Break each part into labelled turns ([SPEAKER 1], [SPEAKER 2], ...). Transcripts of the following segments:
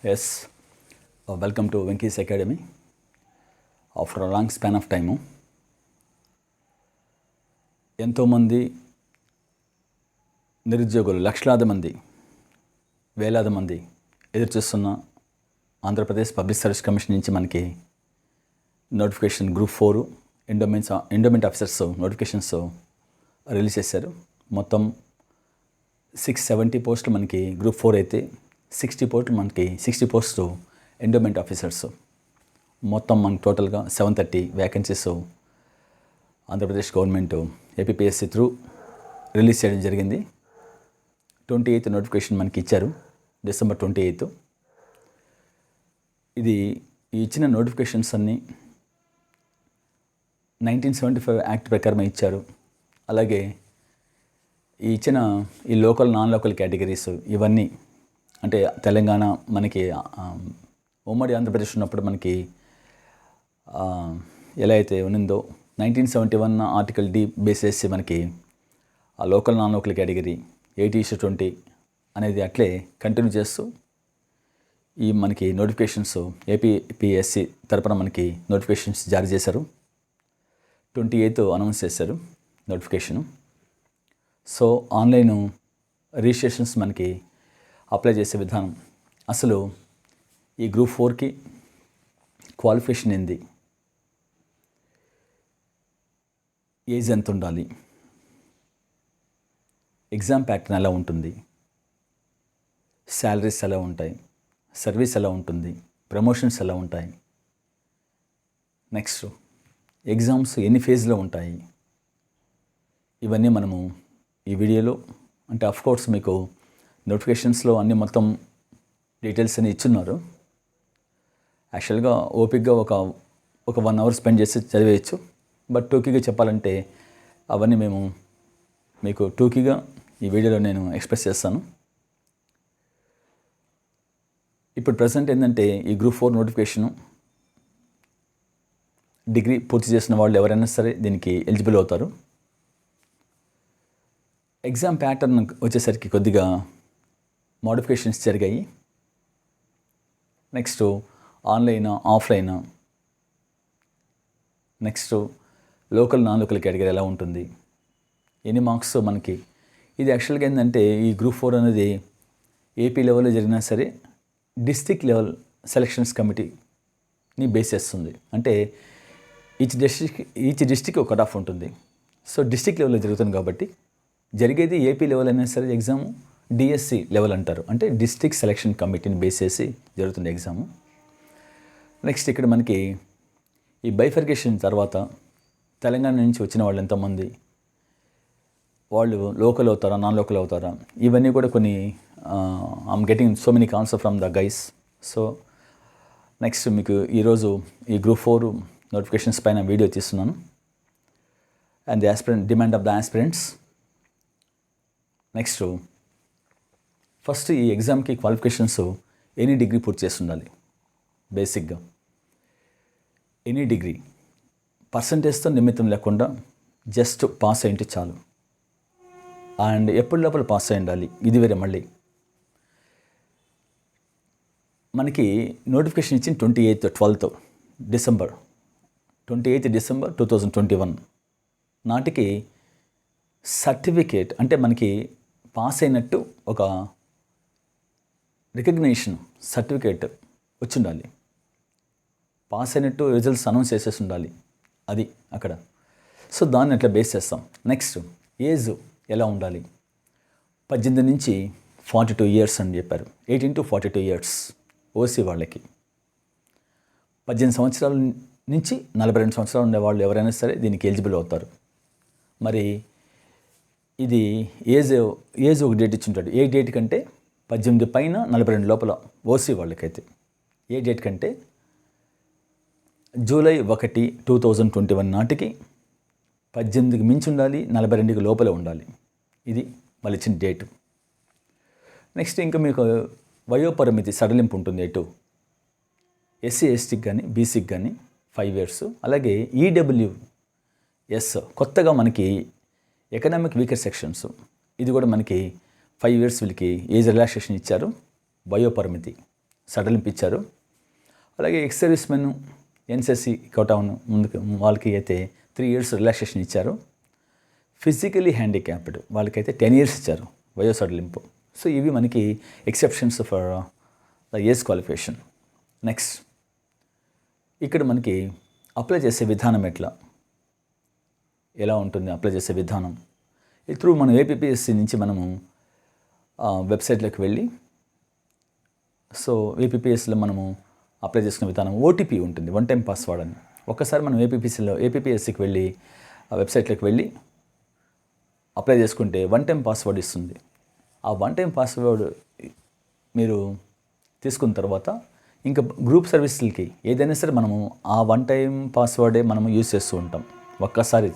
[SPEAKER 1] Yes, welcome to Venky's Academy. After a long span of time, ఎంతోమంది నిరుద్యోగులు లక్షలాది మంది వేలాది మంది ఎదురు చూస్తున్న ఆంధ్రప్రదేశ్ పబ్లిక్ సర్వీస్ కమిషన్ నుంచి మనకి notification group 4 endowment officers notifications release చేశారు. మొత్తం 670 పోస్టులు మనకి గ్రూప్ 4 అయితే 60 పోస్టులు ఎండోమెంట్ ఆఫీసర్స్. మొత్తం మనకి టోటల్గా 730 vacancies Andhra Pradesh government APPSC through release చేయడం జరిగింది. 28th నోటిఫికేషన్ మనకి ఇచ్చారు, December 28th. ఇది ఇచ్చిన నోటిఫికేషన్స్ అన్నీ 1975 యాక్ట్ ప్రకారమే ఇచ్చారు. అలాగే ఇచ్చిన ఈ లోకల్ నాన్ లోకల్ కేటగిరీస్ ఇవన్నీ అంటే తెలంగాణ మనకి ఉమ్మడి ఆంధ్రప్రదేశ్ ఉన్నప్పుడు మనకి ఎలా అయితే ఉన్నిందో 1971 ఆర్టికల్ డి బేస్ చేసి మనకి ఆ లోకల్ నాన్ లోకల్ కేటగిరీ 80:20 అనేది అట్లే కంటిన్యూ చేస్తూ ఈ మనకి నోటిఫికేషన్స్ ఏపీపీఎస్సీ తరపున మనకి నోటిఫికేషన్స్ జారీ చేశారు. 28th అనౌన్స్ చేశారు నోటిఫికేషను. సో ఆన్లైన్ రిజిస్ట్రేషన్స్ మనకి అప్లై చేసే విధానం, అసలు ఈ గ్రూప్ 4కి క్వాలిఫికేషన్ ఏంది, ఏజ్ ఎంత ఉండాలి, ఎగ్జామ్ ప్యాటర్న్ ఎలా ఉంటుంది, శాలరీస్ ఎలా ఉంటాయి, సర్వీస్ ఎలా ఉంటుంది, ప్రమోషన్స్ ఎలా ఉంటాయి, నెక్స్ట్ ఎగ్జామ్స్ ఎన్ని ఫేజ్లో ఉంటాయి, ఇవన్నీ మనము ఈ వీడియోలో అంటే అఫ్కోర్స్ మీకు నోటిఫికేషన్స్లో అన్ని మొత్తం డీటెయిల్స్ అని ఇచ్చున్నారు. యాక్చువల్గా ఓపిక్గా ఒక 1 hour స్పెండ్ చేసి చదివేయచ్చు. బట్ టూకీగా చెప్పాలంటే అవన్నీ మేము మీకు టూకీగా ఈ వీడియోలో నేను ఎక్స్ప్రెస్ చేస్తాను. ఇప్పుడు ప్రజెంట్ ఏంటంటే ఈ గ్రూప్ 4 నోటిఫికేషను డిగ్రీ పూర్తి చేసిన వాళ్ళు ఎవరైనా సరే దీనికి ఎలిజిబుల్ అవుతారు. ఎగ్జామ్ ప్యాటర్న్ వచ్చేసరికి కొద్దిగా మోడిఫికేషన్స్ జరిగాయి. Next online offline, next local non local category ఎలా ఉంటుంది, ఎన్ని మార్క్స్ మనకి. ఇది యాక్చువల్గా ఏంటంటే ఈ గ్రూప్ 4 అనేది ఏపీ లెవెల్లో జరిగినా సరే డిస్ట్రిక్ట్ లెవెల్ సెలక్షన్స్ కమిటీని బేస్ చేస్తుంది. అంటే ఈచ్ డిస్ట్రిక్ట్ ఒక కట్ ఆఫ్ ఉంటుంది. సో డిస్ట్రిక్ట్ లెవెల్లో జరుగుతుంది కాబట్టి జరిగేది ఏపీ లెవెల్ అయినా సరే ఎగ్జామ్ డిఎస్సి లెవెల్ అంటారు, అంటే డిస్ట్రిక్ట్ సెలక్షన్ కమిటీని బేస్ చేసి జరుగుతుంది ఎగ్జాము. నెక్స్ట్ ఇక్కడ మనకి ఈ బైఫర్కేషన్ తర్వాత తెలంగాణ నుంచి వచ్చిన వాళ్ళు ఎంతమంది, వాళ్ళు లోకల్ అవుతారా నాన్ లోకల్ అవుతారా, ఇవన్నీ కూడా కొన్ని I'm getting so many calls from the guys. So next మీకు ఈరోజు ఈ గ్రూప్ 4 నోటిఫికేషన్స్ పైన వీడియో తీస్తున్నాను. And the aspirant demand of the aspirants. Next first ఈ ఎగ్జామ్కి క్వాలిఫికేషన్స్ ఎనీ డిగ్రీ పూర్తి చేసి ఉండాలి. బేసిక్గా ఎనీ డిగ్రీ పర్సంటేజ్తో నిమిత్తం లేకుండా జస్ట్ పాస్ అయ్యింటే చాలు. అండ్ ఎప్పటి లోపల పాస్ అయి ఉండాలి, ఇది వేరే. మళ్ళీ మనకి నోటిఫికేషన్ ఇచ్చిన 12th December 2021 నాటికి సర్టిఫికేట్ అంటే మనకి పాస్ అయినట్టు ఒక రికగ్నిషన్ సర్టిఫికేట్ వచ్చి ఉండాలి. పాస్ అయినట్టు రిజల్ట్స్ అనౌన్స్ చేసేసి ఉండాలి, అది అక్కడ. సో దాన్ని అట్లా బేస్ చేస్తాం. నెక్స్ట్ ఏజ్ ఎలా ఉండాలి, 18 నుంచి 42 years అని చెప్పారు. 18 to 42 years ఓసీ వాళ్ళకి. 18 సంవత్సరాల నుంచి 42 సంవత్సరాలు ఉండే వాళ్ళు ఎవరైనా సరే దీనికి ఎలిజిబుల్ అవుతారు. మరి ఇది ఏజ్ ఒక డేట్ ఇచ్చి ఉంటాడు. ఏ డేట్ కంటే 18 పైన 42 లోపల ఓసీ వాళ్ళకైతే. ఏ డేట్ కంటే July 1, 2021 నాటికి 18కి మించి ఉండాలి, 42కి లోపలే ఉండాలి. ఇది వాళ్ళు ఇచ్చిన డేటు. నెక్స్ట్ ఇంకా మీకు వయోపరిమితి సడలింపు ఉంటుంది. ఎటు ఎస్సీ ఎస్టీకి కానీ బీసీకి కానీ 5 years. అలాగే ఈడబ్ల్యూఎస్ కొత్తగా మనకి ఎకనామిక్ వీకర్ సెక్షన్స్, ఇది కూడా మనకి 5 years వీళ్ళకి ఏజ్ రిలాక్సేషన్ ఇచ్చారు. వయోపరిమితి సడలింపు ఇచ్చారు. అలాగే ex service men NSSC quota ముందుకు వాళ్ళకి అయితే 3 years రిలాక్సేషన్ ఇచ్చారు. ఫిజికలీ హ్యాండిక్యాప్డ్ వాళ్ళకైతే 10 years ఇచ్చారు వయో సడలింపు. సో ఇవి మనకి exceptions for the age qualification. Next ఇక్కడ మనకి అప్లై చేసే విధానం ఎలా ఉంటుంది అప్లై చేసే విధానం త్రూ మనం ఏపీపీఎస్సి నుంచి మనము వెబ్సైట్లోకి వెళ్ళి సో ఏపీపీఎస్సిలో మనము అప్లై చేసుకునే విధానం ఓటీపీ ఉంటుంది, 1 time పాస్వర్డ్ అని. ఒక్కసారి మనం ఏపీపీఎస్సికి వెళ్ళి ఆ వెబ్సైట్లోకి వెళ్ళి అప్లై చేసుకుంటే 1 time పాస్వర్డ్ ఇస్తుంది. ఆ 1 time పాస్వర్డ్ మీరు తీసుకున్న తర్వాత ఇంకా గ్రూప్ సర్వీసులకి ఏదైనా సరే మనము ఆ 1 time పాస్వర్డే మనము యూజ్ చేస్తూ ఉంటాం ఒక్కసారి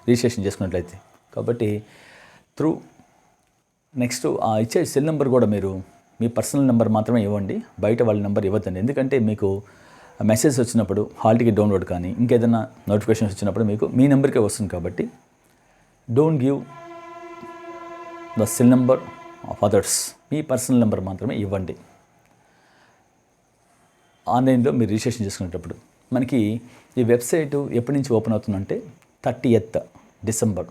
[SPEAKER 1] రిజిస్ట్రేషన్ చేసుకున్నట్లయితే. కాబట్టి త్రూ నెక్స్ట్ ఆ ఇచ్చే సెల్ నెంబర్ కూడా మీరు మీ పర్సనల్ నెంబర్ మాత్రమే ఇవ్వండి, బయట వాళ్ళ నెంబర్ ఇవ్వద్దండి. ఎందుకంటే మీకు మెసేజ్ వచ్చినప్పుడు హాల్ టికెట్ డౌన్లోడ్ కానీ ఇంకేదైనా నోటిఫికేషన్స్ వచ్చినప్పుడు మీకు మీ నెంబర్కే వస్తుంది. కాబట్టి don't give the cell number of others, me personal number మాత్రమే ఇవ్వండి ఆన్లైన్లో మీరు రిజిస్ట్రేషన్ చేసుకునేటప్పుడు. మనకి ఈ వెబ్సైట్ ఎప్పటి నుంచి ఓపెన్ అవుతుందంటే 30th December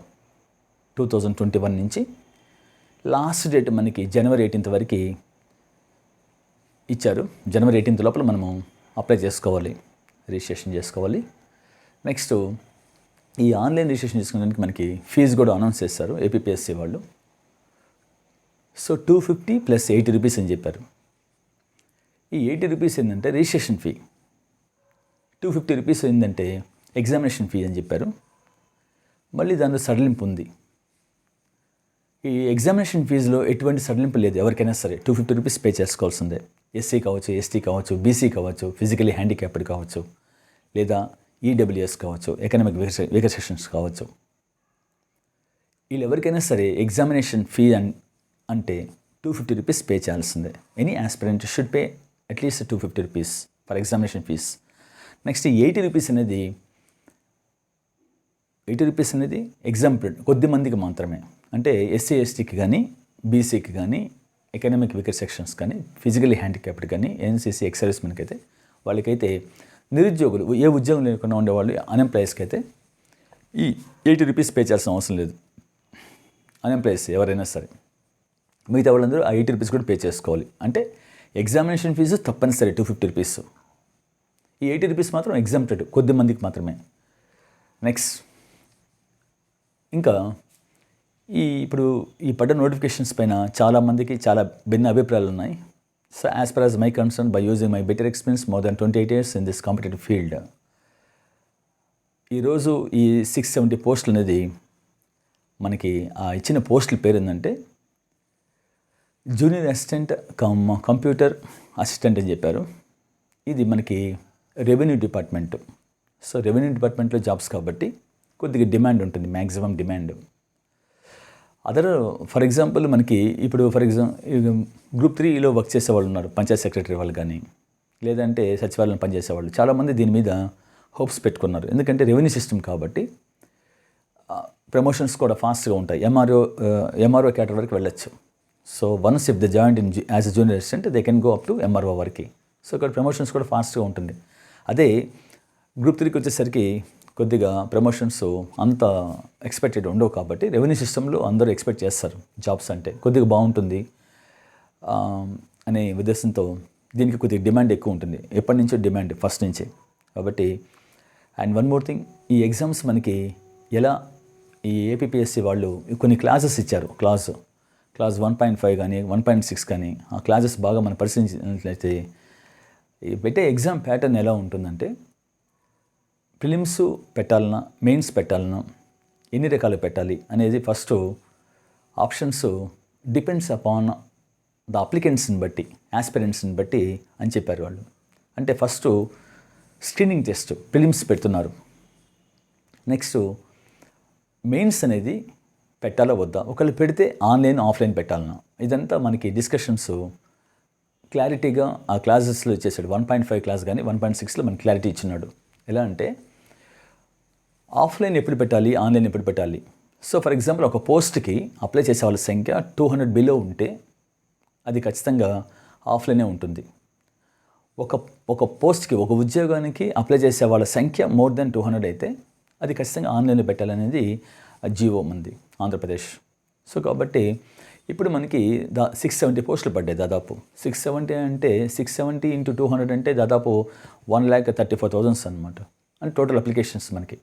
[SPEAKER 1] 2021 నుంచి లాస్ట్ డేట్ మనకి January 18th వరకు ఇచ్చారు. January 18th లోపల మనము అప్లై చేసుకోవాలి, రిజిస్ట్రేషన్ చేసుకోవాలి. నెక్స్ట్ ఈ ఆన్లైన్ రిజిస్ట్రేషన్ చేసుకోవడానికి మనకి ఫీజు కూడా అనౌన్స్ చేస్తారు ఏపీపీఎస్సి వాళ్ళు. సో 250 + 80 rupees అని చెప్పారు. ఈ 80 rupees ఏంటంటే రిజిస్ట్రేషన్ ఫీ, 250 rupees ఏంటంటే ఎగ్జామినేషన్ ఫీ అని చెప్పారు. మళ్ళీ దానిలో సడలింపు ఉంది. ఈ ఎగ్జామినేషన్ ఫీజులో ఎటువంటి సడలింపు లేదు. ఎవరికైనా సరే 250 rupees పే చేసుకోవాల్సిందే. ఎస్సీ కావచ్చు, ఎస్టీ కావచ్చు, బీసీ కావచ్చు, ఫిజికలీ హ్యాండిక్యాప్డ్ కావచ్చు, లేదా ఈడబ్ల్యూఎస్ కావచ్చు, ఎకనామిక్ వీకర్ సెక్షన్స్ కావచ్చు. వీళ్ళు ఎవరికైనా సరే ఎగ్జామినేషన్ ఫీ అంటే 250 rupees పే చేయాల్సిందే. Any aspirant should pay at least 250 rupees for examination fees. Next 80 rupees అనేది ఎగ్జాంప్టెడ్ కొద్ది మందికి మాత్రమే. అంటే ఎస్సీ ఎస్టీకి కానీ, బీసీకి కానీ, ఎకనామిక్ వీకర్ సెక్షన్స్ కానీ, ఫిజికలీ హ్యాండిక్యాప్డ్ కానీ, ఎన్సీసీ ఎక్స్ సర్వీస్ మెన్కి అయితే వాళ్ళకైతే నిరుద్యోగులు ఏ ఉద్యోగం లేకుండా ఉండేవాళ్ళు అన్ఎంప్లాయీస్కి అయితే ఈ 80 rupees పే చేయాల్సిన అవసరం లేదు. అన్ఎంప్లాయీస్ ఎవరైనా సరే మిగతా వాళ్ళందరూ ఆ 80 rupees కూడా పే చేసుకోవాలి. అంటే ఎగ్జామినేషన్ ఫీజు తప్పనిసరి 250 rupees. ఈ 80 rupees మాత్రం ఎగ్జాంప్టెడ్ కొద్ది మందికి మాత్రమే. నెక్స్ట్ ఇంకా ఇప్పుడు ఈ పడ్డ నోటిఫికేషన్స్ పైన చాలామందికి చాలా భిన్న అభిప్రాయాలు ఉన్నాయి. So as per as my concern by using my better experience more than 28 years in this competitive field, ఈరోజు ఈ 670 పోస్టులు అనేది మనకి ఆ ఇచ్చిన పోస్టుల పేరు ఏంటంటే జూనియర్ అసిస్టెంట్ కంప్యూటర్ అసిస్టెంట్ అని చెప్పారు. ఇది మనకి రెవెన్యూ డిపార్ట్మెంట్. సో రెవెన్యూ డిపార్ట్మెంట్లో జాబ్స్ కాబట్టి కొద్దిగా డిమాండ్ ఉంటుంది, మ్యాక్సిమం డిమాండ్. ఫర్ ఎగ్జాంపుల్ మనకి ఇప్పుడు గ్రూప్ 3లో వర్క్ చేసేవాళ్ళు ఉన్నారు, పంచాయత్ సెక్రటరీ వాళ్ళు కానీ, లేదంటే సచివాలయం పనిచేసేవాళ్ళు చాలామంది దీని మీద హోప్స్ పెట్టుకున్నారు. ఎందుకంటే రెవెన్యూ సిస్టమ్ కాబట్టి ప్రమోషన్స్ కూడా ఫాస్ట్గా ఉంటాయి. ఎంఆర్ఓ క్యాటర్ వరకు వెళ్ళొచ్చు. So once if the joint in as a junior assistant they can go up to MRO వరకు. సో ఇక్కడ ప్రమోషన్స్ కూడా ఫాస్ట్గా ఉంటుంది. అదే గ్రూప్ 3కి వచ్చేసరికి కొద్దిగా ప్రమోషన్స్ అంత ఎక్స్పెక్టెడ్ ఉండవు. కాబట్టి రెవెన్యూ సిస్టంలో అందరూ ఎక్స్పెక్ట్ చేస్తారు జాబ్స్ అంటే కొద్దిగా బాగుంటుంది అనే ఉద్దేశంతో దీనికి కొద్దిగా డిమాండ్ ఎక్కువ ఉంటుంది. ఎప్పటి నుంచో డిమాండ్ ఫస్ట్ నుంచి. కాబట్టి అండ్ వన్ మోర్ థింగ్, ఈ ఎగ్జామ్స్ మనకి ఎలా ఈ ఏపీపీఎస్సి వాళ్ళు కొన్ని క్లాసెస్ ఇచ్చారు. క్లాస్ 1.5 కానీ 1.6 కానీ ఆ క్లాసెస్ బాగా మనం పరిశీలించినట్లయితే ఈ పెట్టే ఎగ్జామ్ ప్యాటర్న్ ఎలా ఉంటుందంటే ప్రిలిమ్స్ పెట్టాలన్నా మెయిన్స్ పెట్టాలన్నా ఎన్ని రకాలు పెట్టాలి అనేది first options depends upon the అప్లికెంట్స్ని బట్టి, ఆస్పిరెంట్స్ని బట్టి అని చెప్పారు వాళ్ళు. అంటే ఫస్ట్ స్క్రీనింగ్ టెస్ట్ ప్రిలిమ్స్ పెడుతున్నారు. నెక్స్ట్ మెయిన్స్ అనేది పెట్టాలా వద్దా, ఒకళ్ళు పెడితే ఆన్లైన్ ఆఫ్లైన్ పెట్టాలన్నా, ఇదంతా మనకి డిస్కషన్స్ క్లారిటీగా ఆ క్లాసెస్లో ఇచ్చేసాడు. 1.5 క్లాస్ కానీ 1.6లో మనకి క్లారిటీ ఇచ్చినాడు. ఎలా అంటే ఆఫ్లైన్ ఎప్పుడు పెట్టాలి, ఆన్లైన్ ఎప్పుడు పెట్టాలి. సో ఫర్ ఎగ్జాంపుల్ ఒక పోస్ట్కి అప్లై చేసే వాళ్ళ సంఖ్య 200 బిలో ఉంటే అది ఖచ్చితంగా ఆఫ్లైనే ఉంటుంది. ఒక ఒక పోస్ట్కి, ఒక ఉద్యోగానికి అప్లై చేసే వాళ్ళ సంఖ్య మోర్ దెన్ 200 అయితే అది ఖచ్చితంగా ఆన్లైన్లో పెట్టాలనేది జీవో మంది ఆంధ్రప్రదేశ్. సో కాబట్టి ఇప్పుడు మనకి 670 పోస్టులు పడ్డాయి దాదాపు. 670 అంటే 670 ఇంటూ 200 అంటే దాదాపు 1,34,000 అనమాట. అంటే టోటల్ అప్లికేషన్స్ మనకి.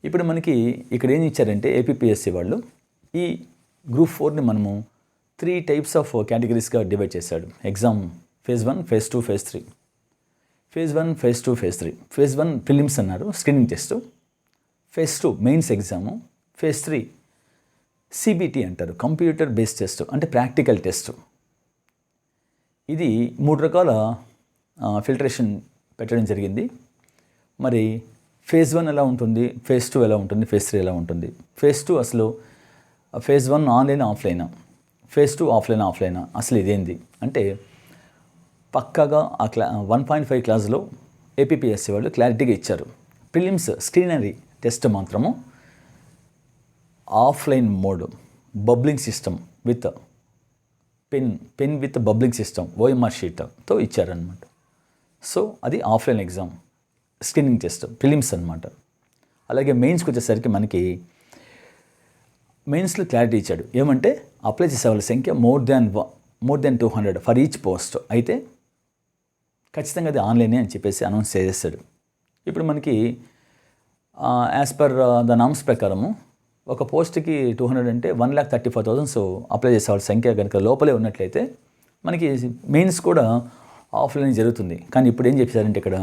[SPEAKER 1] ఇప్పుడు మనకి ఇక్కడ ఏం ఇచ్చారంటే ఏపీపీఎస్సీ వాళ్ళు ఈ గ్రూప్ 4ని మనము 3 టైప్స్ ఆఫ్ కేటగిరీస్గా డివైడ్ చేశాడు. Exam phase 1, phase 2, phase 3. Phase 1, phase 2, phase 3. Phase 1 prelims అన్నారు, screening test. Phase 2 mains exam. Phase 3 CBT అంటారు, కంప్యూటర్ బేస్డ్ టెస్ట్, అంటే ప్రాక్టికల్ టెస్ట్. ఇది 3 రకాల ఫిల్టరేషన్ పెట్టడం జరిగింది. మరి ఫేజ్ 1 ఎలా ఉంటుంది, ఫేజ్ 2 ఎలా ఉంటుంది, ఫేజ్ 3 ఎలా ఉంటుంది? ఫేజ్ 2 అసలు ఫేజ్ 1 ఆన్లైన్ ఆఫ్లైనా, ఫేజ్ 2 ఆఫ్లైనా, అసలు ఇదేంది అంటే పక్కాగా ఆ 1.5 క్లాస్లో ఏపీపీఎస్సీ వాళ్ళు క్లారిటీగా ఇచ్చారు. ప్రిలిమ్స్ స్క్రీనరీ టెస్ట్ మాత్రము offline mode, bubbling system with pen with bubbling system, OMR షీట్తో ఇచ్చారనమాట. సో అది offline exam, screening test, prelims అనమాట. అలాగే మెయిన్స్కి వచ్చేసరికి మనకి మెయిన్స్లో క్లారిటీ ఇచ్చాడు. ఏమంటే అప్లై చేసే వాళ్ళ సంఖ్య more than 200 for each post అయితే ఖచ్చితంగా అది ఆన్లైనే అని చెప్పేసి అనౌన్స్ చేసేస్తాడు. ఇప్పుడు మనకి యాజ్ పర్ ద నామ్స్ ప్రకారము ఒక పోస్ట్కి 200 అంటే 1,34,000. సో అప్లై చేసే వాళ్ళ సంఖ్య కనుక లోపలే ఉన్నట్లయితే మనకి మెయిన్స్ కూడా ఆఫ్లైన్ జరుగుతుంది. కానీ ఇప్పుడు ఏం చెప్పారంటే ఇక్కడ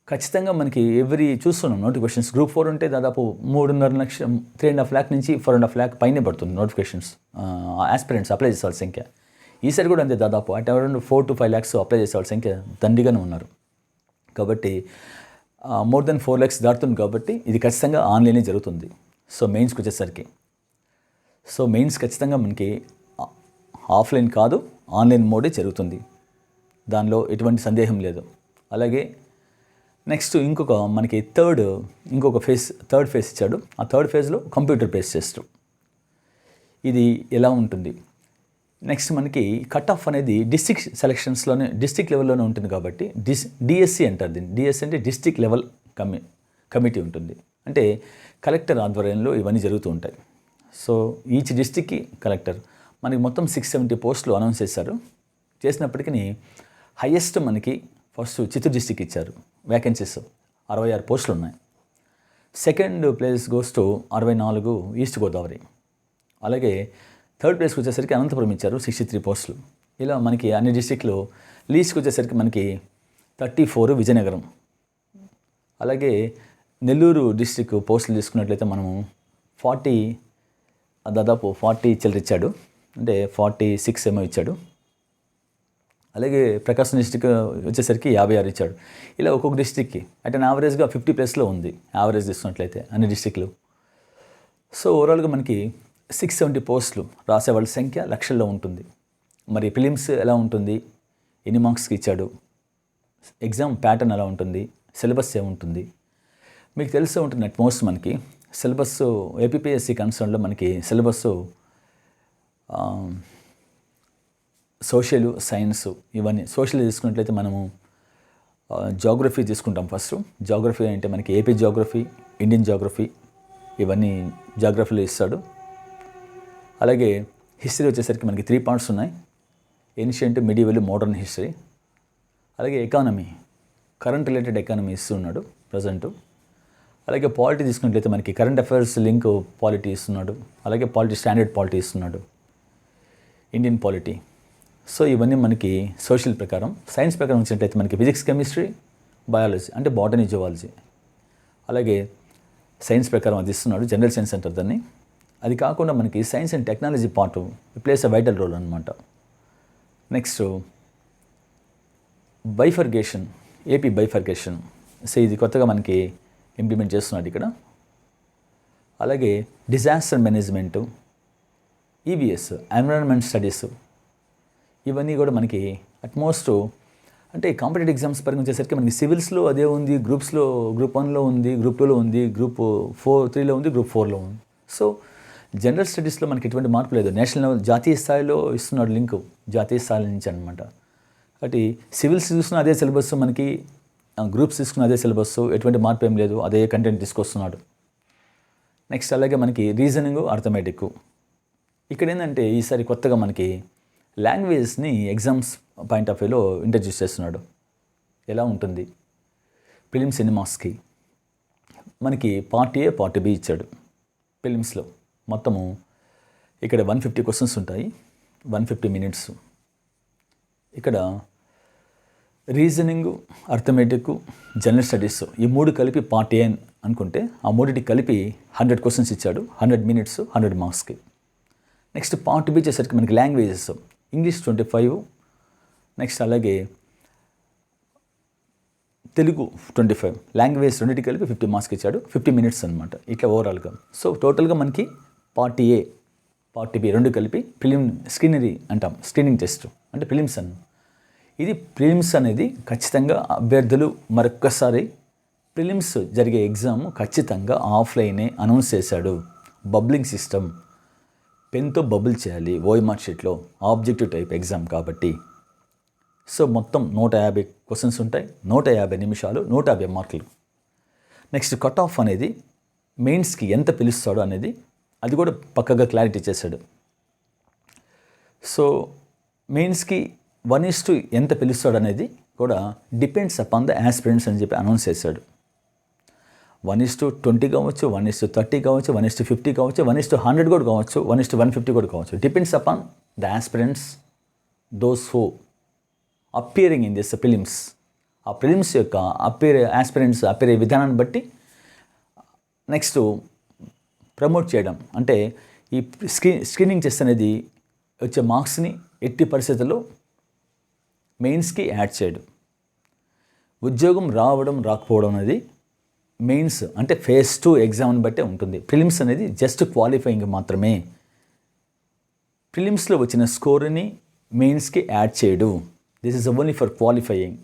[SPEAKER 1] ఖచ్చితంగా మనకి చూస్తున్నాం నోటిఫికేషన్స్. గ్రూప్ 4 ఉంటే దాదాపు 3.5 లక్షలు, 3.5 lakh నుంచి 4.5 lakh పైనే పడుతుంది నోటిఫికేషన్స్ ఆస్పిరెంట్స్ అప్లై చేసే వాళ్ళ సంఖ్య. ఈసారి కూడా అంతే, దాదాపు at around 4 to 5 lakhs apply చేసే వాళ్ళ సంఖ్య దండిగానే ఉన్నారు. కాబట్టి మోర్ దెన్ 4 lakhs దాటుతుంది. కాబట్టి ఇది ఖచ్చితంగా ఆన్లైనే జరుగుతుంది. సో మెయిన్స్కి వచ్చేసరికి మెయిన్స్ ఖచ్చితంగా మనకి ఆఫ్లైన్ కాదు, ఆన్లైన్ మోడే జరుగుతుంది, దానిలో ఎటువంటి సందేహం లేదు. అలాగే నెక్స్ట్ మనకి థర్డ్ ఫేజ్ ఇచ్చాడు. ఆ థర్డ్ ఫేజ్లో కంప్యూటర్ బేస్డ్ టెస్ట్. ఇది ఎలా ఉంటుంది? నెక్స్ట్ మనకి కట్ ఆఫ్ అనేది డిస్ట్రిక్ట్ సెలక్షన్స్లోనే, డిస్ట్రిక్ట్ లెవెల్లోనే ఉంటుంది. కాబట్టి డిఎస్సి అంటారు దీన్ని. డిఎస్సి అంటే డిస్ట్రిక్ట్ లెవెల్ కమిటీ ఉంటుంది. అంటే కలెక్టర్ ఆధ్వర్యంలో ఇవన్నీ జరుగుతూ ఉంటాయి. సో ఈచ్ డిస్ట్రిక్ట్కి కలెక్టర్. మనకి మొత్తం 670 పోస్టులు అనౌన్స్ చేసినప్పటికీ హయ్యెస్ట్ మనకి ఫస్ట్ చిత్తూరు డిస్ట్రిక్ట్ ఇచ్చారు. వ్యాకెన్సీస్ 66 పోస్టులు ఉన్నాయి. Second place goes to 64 East Godavari. అలాగే థర్డ్ ప్లేస్కి వచ్చేసరికి అనంతపురం ఇచ్చారు 63 పోస్టులు. ఇలా మనకి అన్ని డిస్ట్రిక్ట్లో. లీస్ట్కి వచ్చేసరికి మనకి 34 విజయనగరం. అలాగే నెల్లూరు డిస్ట్రిక్ట్ పోస్టులు తీసుకున్నట్లయితే మనము దాదాపు 40 చిల్లర ఇచ్చాడు, అంటే 46 ఏమో ఇచ్చాడు. అలాగే ప్రకాశం డిస్ట్రిక్ట్ వచ్చేసరికి 56 ఇచ్చాడు. ఇలా ఒక్కొక్క డిస్ట్రిక్ట్కి అంటే యావరేజ్గా 50+ ఉంది యావరేజ్ తీసుకున్నట్లయితే అన్ని డిస్ట్రిక్ట్లు. సో ఓవరాల్గా మనకి 670 పోస్టులు, రాసేవాళ్ళ సంఖ్య లక్షల్లో ఉంటుంది. మరి ప్రిలిమ్స్ ఎలా ఉంటుంది, ఎన్ని మార్క్స్కి ఇచ్చాడు, ఎగ్జామ్ ప్యాటర్న్ ఎలా ఉంటుంది, సిలబస్ ఏముంటుంది మీకు తెలిసే ఉంటుంది. అట్ మోస్ట్ మనకి సిలబస్ ఏపీపీఎస్సీ కన్సర్న్లో మనకి సిలబస్ సోషల్, సైన్స్, ఇవన్నీ. సోషల్ తీసుకున్నట్లయితే మనము జాగ్రఫీ తీసుకుంటాం ఫస్ట్. జాగ్రఫీ అంటే మనకి ఏపీ జాగ్రఫీ, ఇండియన్ జాగ్రఫీ, ఇవన్నీ జాగ్రఫీలో ఇస్తాడు. అలాగే హిస్టరీ వచ్చేసరికి మనకి 3 parts ఉన్నాయి. Ancient, medieval, modern history. అలాగే ఎకానమీ, కరెంట్ రిలేటెడ్ ఎకానమీ ఇస్తున్నాడు ప్రజెంటు. అలాగే పాలిటీ తీసుకున్నట్లయితే మనకి కరెంట్ అఫైర్స్ లింక్ పాలిటీ ఇస్తున్నాడు. అలాగే పాలిటీ, స్టాండర్డ్ పాలిటీ ఇస్తున్నాడు, ఇండియన్ పాలిటీ. సో ఇవన్నీ మనకి సోషల్ ప్రకారం. సైన్స్ ప్రకారం వచ్చినట్లయితే మనకి ఫిజిక్స్, కెమిస్ట్రీ, బయాలజీ అంటే బాటనీ, జువాలజీ. అలాగే సైన్స్ ప్రకారం అది ఇస్తున్నాడు, జనరల్ సైన్స్ అంటారు దాన్ని. అది కాకుండా మనకి science and technology part plays a vital role అనమాట. Next bifurcation, AP bifurcation. So ఇది కొత్తగా మనకి ఇంప్లిమెంట్ చేస్తున్నాడు ఇక్కడ. అలాగే disaster management, EVS, environment studies, ఇవన్నీ కూడా మనకి అట్మోస్ట్ అంటే కాంపిటేటివ్ ఎగ్జామ్స్ పరంగా వచ్చేసరికి మనకి సివిల్స్లో అదే ఉంది, గ్రూప్స్లో గ్రూప్ 1లో ఉంది, గ్రూప్ 2లో ఉంది, గ్రూప్ 3లో ఉంది, గ్రూప్ 4లో ఉంది. సో జనరల్ స్టడీస్లో మనకి ఎటువంటి మార్పు లేదు. నేషనల్ లెవెల్, జాతీయ స్థాయిలో ఇస్తున్నాడు లింకు, జాతీయ స్థాయి నుంచి అనమాట. కాబట్టి సివిల్స్ చూసిన అదే సిలబస్, మనకి గ్రూప్స్ తీసుకున్న అదే సిలబస్, ఎటువంటి మార్పు ఏం లేదు, అదే కంటెంట్ తీసుకొస్తున్నాడు. నెక్స్ట్ అలాగే మనకి రీజనింగ్, అర్థమెటిక్. ఇక్కడ ఏంటంటే ఈసారి కొత్తగా మనకి లాంగ్వేజ్ని ఎగ్జామ్స్ పాయింట్ ఆఫ్ వ్యూలో ఇంట్రడ్యూస్ చేస్తున్నాడు. ఎలా ఉంటుంది, ప్రిలిమ్స్ ఎన్ని మార్క్స్కి, మనకి పార్ట్ ఏ పార్ట్ బి ఇచ్చాడు. ప్రిలిమ్స్లో మొత్తము ఇక్కడ 150 క్వశ్చన్స్ ఉంటాయి, 150 మినిట్స్. ఇక్కడ రీజనింగ్, అర్థమెటిక్, జనరల్ స్టడీస్ ఈ 3 కలిపి పార్ట్ ఏ అనుకుంటే ఆ 3టికి కలిపి 100 క్వశ్చన్స్ ఇచ్చాడు, 100 మినిట్స్, 100 మార్క్స్కి. నెక్స్ట్ పార్ట్ బి వచ్చేసరికి మనకి లాంగ్వేజెస్, ఇంగ్లీష్ 25, నెక్స్ట్ అలాగే తెలుగు 25, లాంగ్వేజ్ రెండింటికి కలిపి 50 మార్క్స్కి ఇచ్చాడు, 50 మినిట్స్ అనమాట. ఇట్లా ఓవరాల్గా. సో టోటల్గా మనకి పార్ట్ ఏ పార్ట్ బి రెండు కలిపి స్క్రీనింగ్ టెస్ట్ అంటే ప్రిలిమ్స్ అని. ఇది ప్రిలిమ్స్ అనేది ఖచ్చితంగా అభ్యర్థులు మరొక్కసారి ప్రిలిమ్స్ జరిగే ఎగ్జామ్ ఖచ్చితంగా ఆఫ్లైనే అనౌన్స్ చేశాడు. బబ్లింగ్ సిస్టమ్, పెన్తో బబుల్ చేయాలి ఓఎంఆర్ షీట్లో, ఆబ్జెక్టివ్ టైప్ ఎగ్జామ్ కాబట్టి. సో మొత్తం 150 క్వశ్చన్స్ ఉంటాయి, 150 నిమిషాలు, 150 మార్కులు. నెక్స్ట్ కట్ ఆఫ్ అనేది మెయిన్స్కి ఎంత పిలుస్తాడో అనేది అది కూడా పక్కగా క్లారిటీ చేశాడు. సో మెయిన్స్కి 1:2 ఎంత పిలుస్తాడు అనేది కూడా డిపెండ్స్ అపాన్ ద యాస్పిరెంట్స్ అని చెప్పి అనౌన్స్ చేశాడు. 1:20 కావచ్చు, 1:30 కావచ్చు, 1:50 కావచ్చు, 1:100 కూడా కావచ్చు, 1:150 కూడా కావచ్చు. Depends upon the aspirants, those who appearing in this prelims. ఆ ప్రిలిమ్స్ యొక్క యాస్పిరెంట్స్ అపియర్ విధానాన్ని బట్టి నెక్స్ట్ ప్రమోట్ చేయడం, అంటే ఈ స్క్రీనింగ్ టెస్ట్ అనేది వచ్చే మార్క్స్ని ఎట్టి పరిస్థితుల్లో మెయిన్స్కి యాడ్ చేయడం. ఉద్యోగం రావడం రాకపోవడం అనేది మెయిన్స్ అంటే ఫేజ్ 2 ఎగ్జామ్ని బట్టే ఉంటుంది. ప్రిలిమ్స్ అనేది జస్ట్ క్వాలిఫైయింగ్ మాత్రమే. ప్రిలిమ్స్లో వచ్చిన స్కోర్ని మెయిన్స్కి యాడ్ చేయడు. This is only for qualifying.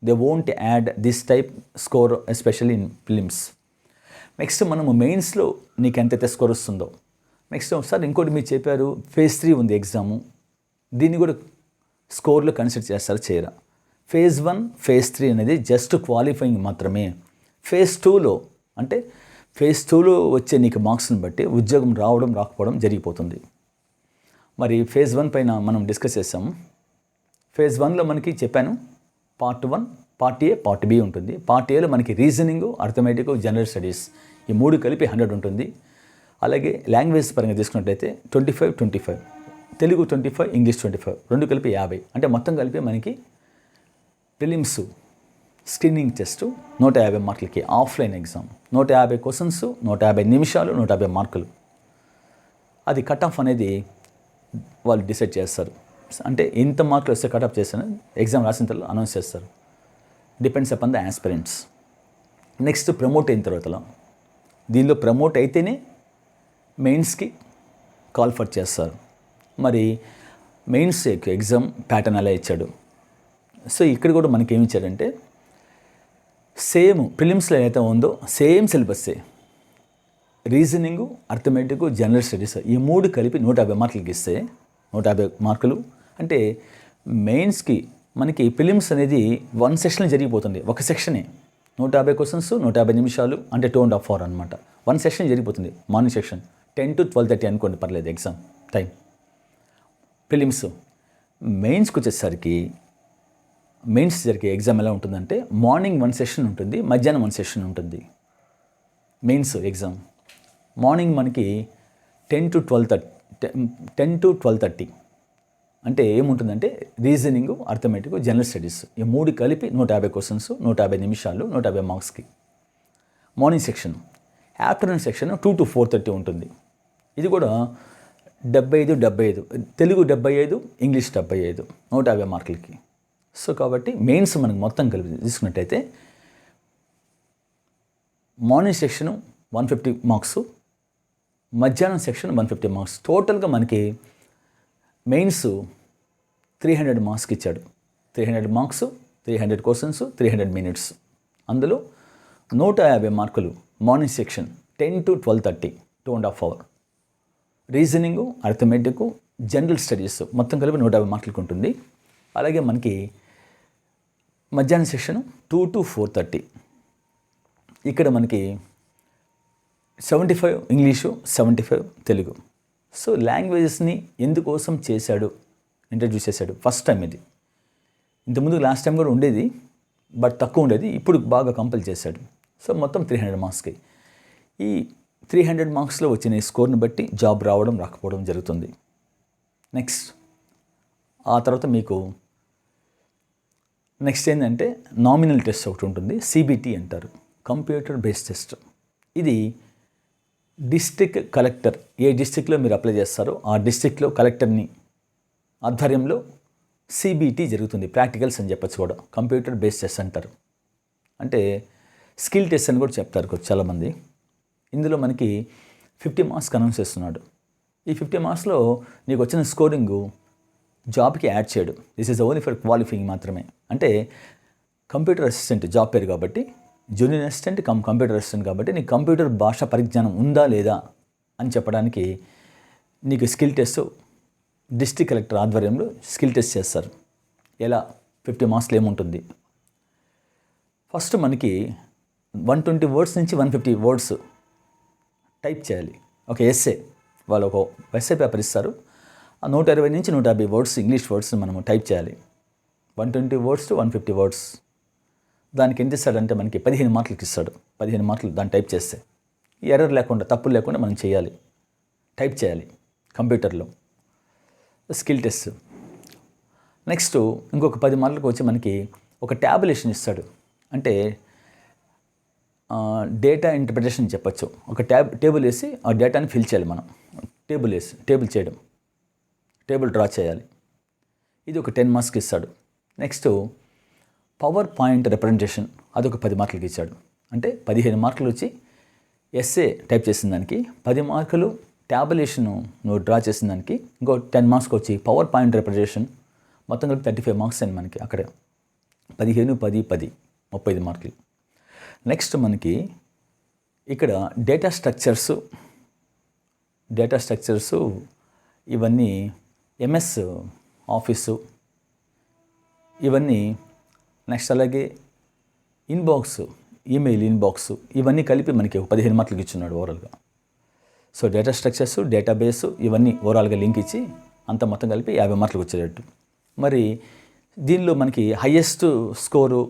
[SPEAKER 1] They won't add this type score especially in prelims. Next మనము మెయిన్స్లో నీకు ఎంతైతే స్కోర్ వస్తుందో, నెక్స్ట్ ఒకసారి ఇంకోటి మీరు చెప్పారు ఫేజ్ 3 ఉంది ఎగ్జాము, దీన్ని కూడా స్కోర్లో కన్సిడర్ చేస్తారా చేయరా? ఫేజ్ 1, ఫేజ్ 3 అనేది జస్ట్ క్వాలిఫైయింగ్ మాత్రమే. ఫేజ్ 2లో అంటే ఫేజ్ 2లో వచ్చే నీకు మార్క్స్ని బట్టి ఉద్యోగం రావడం రాకపోవడం జరిగిపోతుంది. మరి ఫేజ్ 1 పైన మనం డిస్కస్ చేసాము. ఫేజ్ 1లో మనకి చెప్పాను part 1, part A, part B ఉంటుంది. పార్ట్ ఏలో మనకి రీజనింగ్, అర్థమెటిక్, జనరల్ స్టడీస్ ఈ 3 కలిపి 100 ఉంటుంది. అలాగే లాంగ్వేజ్ పరంగా తీసుకున్నట్లయితే 25, తెలుగు 25, ఇంగ్లీష్ 25, రెండు కలిపి 50. అంటే మొత్తం కలిపి మనకి ప్రిలిమ్స్ స్క్రీనింగ్ టెస్ట్ 150 మార్కులకి ఆఫ్లైన్ ఎగ్జామ్, 150 క్వశ్చన్స్, 150 నిమిషాలు, 150 మార్కులు. అది కట్ ఆఫ్ అనేది వాళ్ళు డిసైడ్ చేస్తారు. అంటే ఎంత మార్కులు వస్తే కట్ ఆఫ్ చేస్తారని ఎగ్జామ్ రాసిన తర్వాత అనౌన్స్ చేస్తారు. Depends upon the aspirants. Next promote అయిన తర్వాత దీనిలో ప్రమోట్ అయితేనే మెయిన్స్కి కాల్ ఫర్ చేస్తారు. మరి మెయిన్స్ ఎగ్జామ్ ప్యాటర్న్ అలా ఇచ్చాడు. సో ఇక్కడ కూడా మనకి ఏమి ఇచ్చాడంటే సేమ్ ప్రిలిమ్స్లో ఏదైతే ఉందో సేమ్ సిలబస్సే. రీజనింగ్, అర్థమెటిక్, జనరల్ స్టడీస్ ఈ 3 కలిపి 150 మార్కులకి ఇస్తే 150 మార్కులు. అంటే మెయిన్స్కి మనకి ప్రిలిమ్స్ అనేది 1 సెక్షన్ జరిగిపోతుంది. ఒక సెక్షనే 150 క్వశ్చన్స్, 150 నిమిషాలు, అంటే 2.5 hours అనమాట. 1 సెక్షన్ జరిగిపోతుంది. మార్నింగ్ సెక్షన్ 10 to 12:30 అనుకోండి, పర్లేదు ఎగ్జామ్ టైం. ప్రిలిమ్స్ మెయిన్స్కి వచ్చేసరికి మెయిన్స్ జరిగే ఎగ్జామ్ ఎలా ఉంటుందంటే మార్నింగ్ 1 సెషన్ ఉంటుంది, మధ్యాహ్నం 1 సెషన్ ఉంటుంది. మెయిన్స్ ఎగ్జామ్ మార్నింగ్ మనకి 10 to 12:30 అంటే ఏముంటుందంటే రీజనింగ్, అర్థమెటిక్, జనరల్ స్టడీస్ ఈ 3 కలిపి 150 క్వశ్చన్స్, 150 నిమిషాలు, 150 మార్క్స్కి morning section. Afternoon section 2 to 4:30 ఉంటుంది. ఇది కూడా 75, తెలుగు 75, ఇంగ్లీష్ 75, 150 మార్కులకి. సో కాబట్టి మెయిన్స్ మనకు మొత్తం కలిపి తీసుకున్నట్టయితే మార్నింగ్ సెక్షన్ 150 మార్క్స్, మధ్యాహ్నం సెక్షన్ 150 మార్క్స్. టోటల్గా మనకి మెయిన్స్ 300 మార్క్స్కి ఇచ్చాడు. 300 మార్క్స్, 300 క్వశ్చన్స్, 300 మినిట్స్. అందులో 150 మార్కులు morning section 10 to 12:30, 2.5 hours. Reasoning, arithmetic, general studies మొత్తం కలిపి 150 మార్కులకు ఉంటుంది. అలాగే మనకి మధ్యాహ్నం సెషన్ 2 to 4:30. ఇక్కడ మనకి 75 ఇంగ్లీషు, 75 తెలుగు. సో లాంగ్వేజెస్ని ఎందుకోసం చేశాడు, ఇంట్రడ్యూస్ చేశాడు ఫస్ట్ టైం ఇది. ఇంతకుముందు లాస్ట్ టైం కూడా ఉండేది, బట్ తక్కువ ఉండేది. ఇప్పుడు బాగా కంపల్ చేశాడు. సో మొత్తం 300 మార్క్స్కి. ఈ 300 మార్క్స్లో వచ్చిన ఈ స్కోర్ని బట్టి జాబ్ రావడం రాకపోవడం జరుగుతుంది. నెక్స్ట్ ఆ తర్వాత మీకు నెక్స్ట్ ఏంటంటే నామినల్ టెస్ట్ ఒకటి ఉంటుంది, CBT అంటారు, కంప్యూటర్ బేస్డ్ టెస్ట్. ఇది డిస్ట్రిక్ట్ కలెక్టర్, ఏ డిస్ట్రిక్ట్లో మీరు అప్లై చేస్తారో ఆ డిస్ట్రిక్ట్లో కలెక్టర్ని ఆధ్వర్యంలో CBT జరుగుతుంది. ప్రాక్టికల్స్ అని చెప్పచ్చు కూడా, కంప్యూటర్ బేస్డ్ టెస్ట్ అంటారు. అంటే స్కిల్ టెస్ట్ అని కూడా చెప్తారు చాలామంది. ఇందులో మనకి 50 మార్క్స్కి అనౌన్స్ చేస్తున్నాడు. ఈ 50 మార్క్స్లో నీకు వచ్చిన స్కోరింగు జాబ్కి యాడ్ చేయడు. This is only for qualifying మాత్రమే. అంటే కంప్యూటర్ అసిస్టెంట్ జాబ్ పేరు కాబట్టి, జూనియర్ అసిస్టెంట్ కంప్యూటర్ అసిస్టెంట్ కాబట్టి నీకు కంప్యూటర్ భాష పరిజ్ఞానం ఉందా లేదా అని చెప్పడానికి నీకు స్కిల్ టెస్ట్ డిస్ట్రిక్ట్ కలెక్టర్ ఆధ్వర్యంలో స్కిల్ టెస్ట్ చేస్తారు. ఎలా 50 మార్క్స్లో ఏముంటుంది, ఫస్ట్ మనకి 120 వర్డ్స్ నుంచి 150 వర్డ్స్ టైప్ చేయాలి. ఒక ఎస్సే, వాళ్ళు ఒక ఎస్సే పేపర్ ఇస్తారు. ఆ 120 నుంచి 150 వర్డ్స్ ఇంగ్లీష్ వర్డ్స్ మనము టైప్ చేయాలి. 120 వర్డ్స్ టు 150 వర్డ్స్. దానికి ఎంత ఇస్తాడంటే మనకి 15 మార్కులకి ఇస్తాడు. 15 మార్కులు దాన్ని టైప్ చేస్తే ఎర్రర్ లేకుండా, తప్పులు లేకుండా మనం చేయాలి, టైప్ చేయాలి కంప్యూటర్లో. Skill test. నెక్స్ట్ ఇంకొక 10 మార్కులకు వచ్చి మనకి ఒక ట్యాబులేషన్ ఇస్తాడు. అంటే డేటా ఇంటర్ప్రిటేషన్ చెప్పచ్చు. ఒక టేబుల్ వేసి ఆ డేటాని ఫిల్ చేయాలి మనం. టేబుల్ చేయడం, టేబుల్ డ్రా చేయాలి. ఇది ఒక 10 మార్క్స్కి ఇస్తాడు. నెక్స్ట్ పవర్ పాయింట్ రిప్రజెంటేషన్, అదొక 10 మార్కులకి ఇచ్చాడు. అంటే 15 మార్కులు వచ్చి ఎస్ఏ టైప్ చేసిన దానికి, 10 మార్కులు ట్యాబులేషన్ నువ్వు డ్రా చేసిన దానికి, ఇంకో 10 మార్క్స్కి వచ్చి పవర్ పాయింట్ రిప్రజెంటేషన్. మొత్తం కలిపి 35 మార్క్స్ అండి మనకి అక్కడే. 15, 10, 10 35 మార్కులు. నెక్స్ట్ మనకి ఇక్కడ డేటా స్ట్రక్చర్సు ఇవన్నీ MS ఆఫీసు ఇవన్నీ. నెక్స్ట్ అలాగే ఈమెయిల్ ఇన్బాక్స్ ఇవన్నీ కలిపి మనకి 15 మార్కులకి ఇచ్చున్నాడు ఓవరాల్గా. సో డేటా స్ట్రక్చర్సు, డేటాబేసు ఇవన్నీ ఓవరాల్గా లింక్ ఇచ్చి అంత మొత్తం కలిపి 50 మార్కులకు వచ్చేటట్టు. మరి దీనిలో మనకి హయ్యెస్ట్ స్కోరు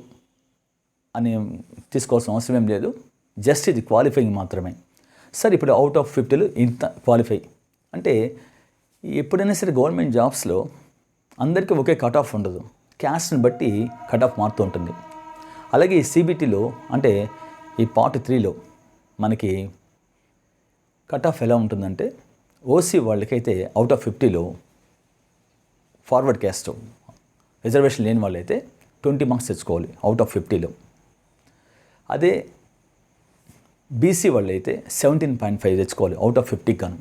[SPEAKER 1] అని తీసుకోవాల్సిన అవసరం ఏం లేదు, జస్ట్ ఇది క్వాలిఫైయింగ్ మాత్రమే. సార్ ఇప్పుడు అవుట్ ఆఫ్ 50లో ఇంత క్వాలిఫై అంటే, ఎప్పుడైనా సరే గవర్నమెంట్ జాబ్స్లో అందరికీ ఒకే కట్ ఆఫ్ ఉండదు, క్యాస్ట్ని బట్టి కట్ ఆఫ్ మారుతూ ఉంటుంది. అలాగే ఈ CBTలో అంటే ఈ పార్ట్ 3లో మనకి కట్ ఆఫ్ ఎలా ఉంటుందంటే, OC వాళ్ళకైతే అవుట్ ఆఫ్ 50లో ఫార్వర్డ్ క్యాస్ట్ రిజర్వేషన్ లేని వాళ్ళైతే 20 మార్క్స్ తెచ్చుకోవాలి అవుట్ ఆఫ్ 50లో. అదే BC వాళ్ళు అయితే 17.5 తెచ్చుకోవాలి అవుట్ ఆఫ్ 50 గాను.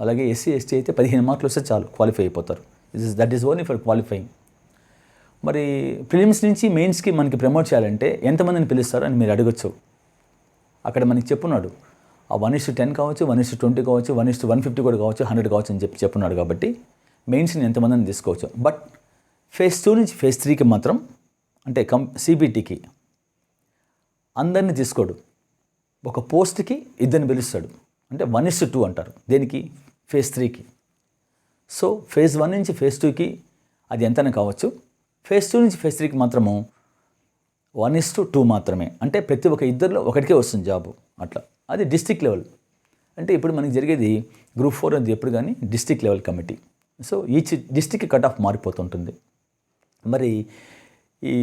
[SPEAKER 1] అలాగే SC ST అయితే 15 మార్కులు వస్తే చాలు, క్వాలిఫై అయిపోతారు. That is only for qualifying. మరి ప్రిలిమ్స్ నుంచి మెయిన్స్కి మనకి ప్రమోట్ చేయాలంటే ఎంతమందిని పిలుస్తారు అని మీరు అడగచ్చు. అక్కడ మనకి చెప్పున్నాడు, ఆ 1:10 కావచ్చు, 1:20 కావచ్చు, 1:150 కూడా కావచ్చు, 100 కావచ్చు అని చెప్పున్నాడు. కాబట్టి మెయిన్స్ని ఎంతమందిని తీసుకోవచ్చు. బట్ ఫేజ్ 2 నుంచి ఫేజ్ 3కి మాత్రం అంటే CBTకి అందరినీ తీసుకోడు. ఒక పోస్ట్కి 2 పిలుస్తాడు. అంటే 1:2 అంటారు. దేనికి? ఫేజ్ 3కి. సో ఫేజ్ 1 నుంచి ఫేజ్ 2కి అది ఎంతనే కావచ్చు. ఫేజ్ 2 నుంచి ఫేజ్ 3కి మాత్రము 1:2 మాత్రమే. అంటే ప్రతి ఒక్క ఇద్దరిలో ఒకటికే వస్తుంది జాబు. అట్లా అది డిస్ట్రిక్ట్ లెవెల్. అంటే ఇప్పుడు మనకి జరిగేది గ్రూప్ 4 అది ఎప్పుడు కానీ district level committee. So each district cut off మారిపోతుంటుంది. మరి ఈ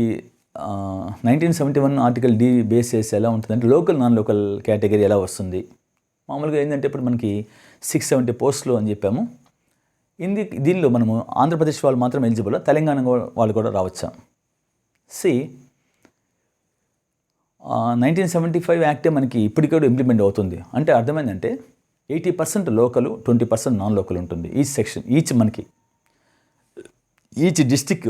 [SPEAKER 1] 1971 ఆర్టికల్ D బేస్ చేసి ఎలా ఉంటుందంటే లోకల్ నాన్ లోకల్ కేటగిరీ ఎలా వస్తుంది. మామూలుగా ఏంటంటే ఇప్పుడు మనకి 670 పోస్టులు అని చెప్పాము. దీనిలో మనము ఆంధ్రప్రదేశ్ వాళ్ళు మాత్రం ఎలిజిబుల్, తెలంగాణ వాళ్ళు కూడా రావచ్చా? 1975 యాక్టే మనకి ఇప్పటికీ కూడా ఇంప్లిమెంట్ అవుతుంది. అంటే అర్థమైందంటే 80% లోకల్, 20% నాన్ లోకల్ ఉంటుంది ఈచ్ సెక్షన్. ఈచ్ డిస్టిక్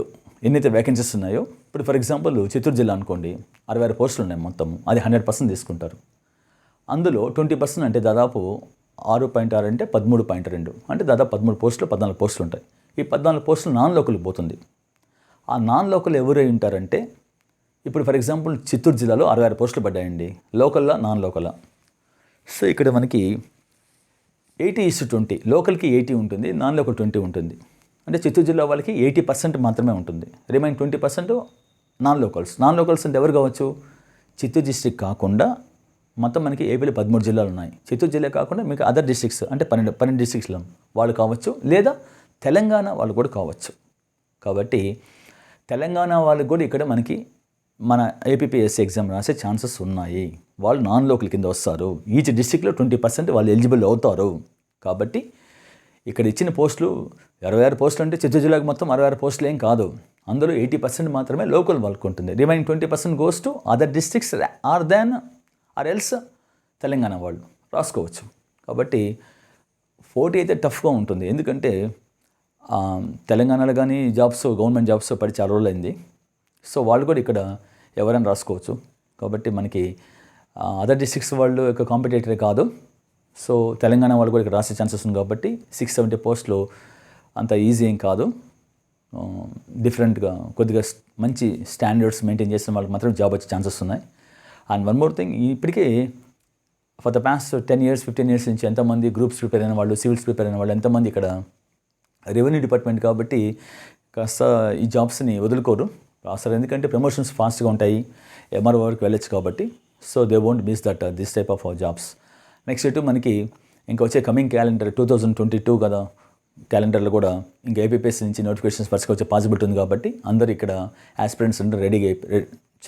[SPEAKER 1] ఎన్నైతే వేకెన్సీస్ ఉన్నాయో, ఇప్పుడు ఫర్ ఎగ్జాంపుల్ చిత్తూరు జిల్లా అనుకోండి, 66 పోస్టులు ఉన్నాయి మొత్తం. అది 100% తీసుకుంటారు. అందులో 20% అంటే దాదాపు 6.6 అంటే 13.2 అంటే దాదాపు 13 పోస్టులు, 14 పోస్టులు ఉంటాయి. ఈ 14 పోస్టులు నాన్ లోకల్కి పోతుంది. ఆ నాన్ లోకల్ ఎవరై ఉంటారంటే ఇప్పుడు ఫర్ ఎగ్జాంపుల్ చిత్తూరు జిల్లాలో 66 పోస్టులు పడ్డాయండి, లోకల్లా నాన్ లోకల్లా. సో ఇక్కడ మనకి 80:20, లోకల్కి 80 ఉంటుంది, నాన్ లోకల్ 20 ఉంటుంది. అంటే చిత్తూరు జిల్లా వాళ్ళకి 80% మాత్రమే ఉంటుంది, remain 20% non locals. Non locals అంటే ఎవరు కావచ్చు? చిత్తూరు డిస్ట్రిక్ట్ కాకుండా మొత్తం మనకి ఏపీలో 13 జిల్లాలు ఉన్నాయి. చిత్తూరు జిల్లా కాకుండా మీకు అదర్ డిస్ట్రిక్ట్స్ అంటే 12 డిస్ట్రిక్ట్స్లో వాళ్ళు కావచ్చు, లేదా తెలంగాణ వాళ్ళు కూడా కావచ్చు. కాబట్టి తెలంగాణ వాళ్ళకి కూడా ఇక్కడ మనకి మన ఏపీపీఎస్సీ ఎగ్జామ్ రాసే ఛాన్సెస్ ఉన్నాయి. వాళ్ళు నాన్ లోకల్ కింద వస్తారు. ఈచ్ డిస్ట్రిక్ట్లో 20% వాళ్ళు ఎలిజిబుల్ అవుతారు. కాబట్టి ఇక్కడ ఇచ్చిన పోస్టులు 26 పోస్టులు అంటే చిత్తూరు జిల్లాకు మొత్తం 66 పోస్టులు ఏం కాదు. అందులో 80% మాత్రమే లోకల్ వాళ్ళకు ఉంటుంది. Remaining 20% goes to other districts or else Telangana వాళ్ళు రాసుకోవచ్చు. కాబట్టి పోటీ అయితే టఫ్గా ఉంటుంది. ఎందుకంటే తెలంగాణలో కానీ జాబ్స్, గవర్నమెంట్ జాబ్స్ పడి చాలా రోజులు అయింది. సో వాళ్ళు కూడా ఇక్కడ ఎవరైనా రాసుకోవచ్చు. కాబట్టి మనకి అదర్ డిస్ట్రిక్ట్స్ వాళ్ళు యొక్క కాంపిటేటరే కాదు. సో తెలంగాణ వాళ్ళు కూడా ఇక్కడ రాసే ఛాన్సెస్ ఉంది. కాబట్టి 670 పోస్టులు అంత ఈజీ ఏం కాదు. డిఫరెంట్గా కొద్దిగా మంచి స్టాండర్డ్స్ మెయింటైన్ చేసిన వాళ్ళకి మాత్రం జాబ్ వచ్చే ఛాన్సెస్ ఉన్నాయి. అండ్ వన్ మోర్ థింగ్, ఇప్పటికే for the past 10 years 15 years నుంచి ఎంతమంది గ్రూప్స్ ప్రిపేర్ అయిన వాళ్ళు, సివిల్స్ ప్రిపేర్ అయిన వాళ్ళు ఎంతమంది ఇక్కడ రెవెన్యూ డిపార్ట్మెంట్ కాబట్టి కాస్త ఈ జాబ్స్ని వదులుకోరు, రాస్తారు. ఎందుకంటే ప్రమోషన్స్ ఫాస్ట్గా ఉంటాయి, ఎంఆర్ఓ వరకు వెళ్ళొచ్చు కాబట్టి. So they won't miss that this type of jobs. Next ఇటు మనకి ఇంకా వచ్చే కమింగ్ క్యాలెండర్ 2022 కదా, క్యాలెండర్లో కూడా ఇంకా ఏపీపీఎస్సీ నుంచి నోటిఫికేషన్స్ ఫస్ట్గా వచ్చే పాసిబిలిటీ ఉంది. కాబట్టి అందరు ఇక్కడ ఆస్పిరెంట్స్ అందరూ రెడీగా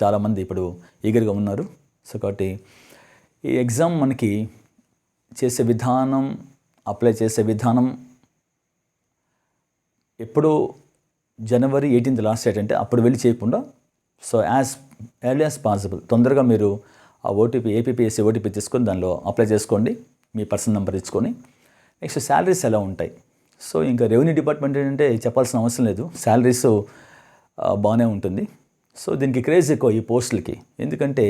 [SPEAKER 1] చాలామంది ఇప్పుడు ఈగర్గా ఉన్నారు. సో కాబట్టి ఈ ఎగ్జామ్ మనకి చేసే విధానం, అప్లై చేసే విధానం ఎప్పుడు January 18th లాస్ట్ డేట్ అంటే అప్పుడు వెళ్ళి చేయకుండా, so as early as possible తొందరగా మీరు ఆ ఓటీపీ, ఏపీపీఎస్సీ ఓటీపీ తీసుకొని దానిలో అప్లై చేసుకోండి, మీ పర్సనల్ నెంబర్ ఇచ్చుకొని. నెక్స్ట్ శాలరీస్ ఎలా ఉంటాయి? సో ఇంకా రెవెన్యూ డిపార్ట్మెంట్ ఏంటంటే చెప్పాల్సిన అవసరం లేదు, శాలరీస్ బాగానే ఉంటుంది. సో దీనికి క్రేజ్ ఎక్కువ ఈ పోస్టులకి. ఎందుకంటే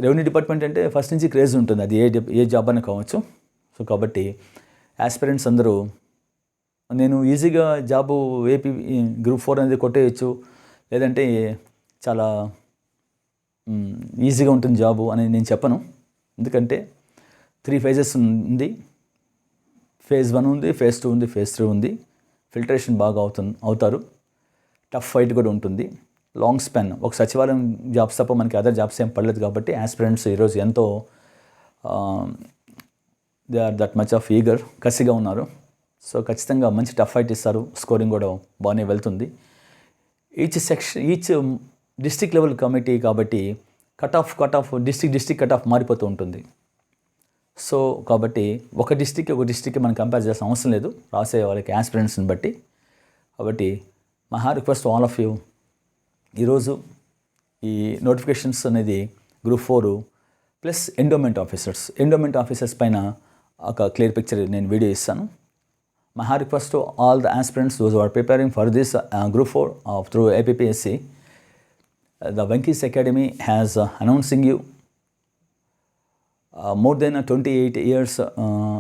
[SPEAKER 1] రెవెన్యూ డిపార్ట్మెంట్ అంటే ఫస్ట్ నుంచి క్రేజ్ ఉంటుంది, అది ఏ జాబ్ అయినా కావచ్చు. సో కాబట్టి ఆస్పిరెంట్స్ అందరూ నేను ఈజీగా జాబు ఏపీ గ్రూప్ 4 అనేది కొట్టేయచ్చు, లేదంటే చాలా ఈజీగా ఉంటుంది జాబు అని నేను చెప్పను. ఎందుకంటే 3 phases ఉంది. phase 1 ఉంది, phase 2 ఉంది, phase 3 ఉంది. ఫిల్టరేషన్ బాగా అవుతారు. టఫ్ ఫైట్ కూడా ఉంటుంది. లాంగ్ స్పాన్, ఒక సచివాలయం జాబ్స్ తప్ప మనకి అదర్ జాబ్స్ ఏం పడలేదు. కాబట్టి ఆస్పిరెంట్స్ ఈరోజు ఎంతో they are that much of eager, కసిగా ఉన్నారు. సో ఖచ్చితంగా మంచి టఫ్ ఫైట్ ఇస్తారు, స్కోరింగ్ కూడా బాగానే వెళ్తుంది. ఈచ్ డిస్ట్రిక్ట్ లెవెల్ కమిటీ కాబట్టి cut off district cut of మారిపోతూ ఉంటుంది. సో కాబట్టి ఒక డిస్ట్రిక్ట్ మనం కంపేర్ చేసిన అవసరం లేదు, రాసే వాళ్ళకి ఆస్పిరెంట్స్ని బట్టి. కాబట్టి my hard request all of you, ఈరోజు ఈ నోటిఫికేషన్స్ అనేది గ్రూప్ 4 ప్లస్ ఎండోమెంట్ ఆఫీసర్స్ పైన ఒక క్లియర్ పిక్చర్ నేను వీడియో ఇస్తాను. My hard request to all the aspirants, those who are preparing for this Group 4 through APPSC, the Venkis Academy has announcing you more than 28 years,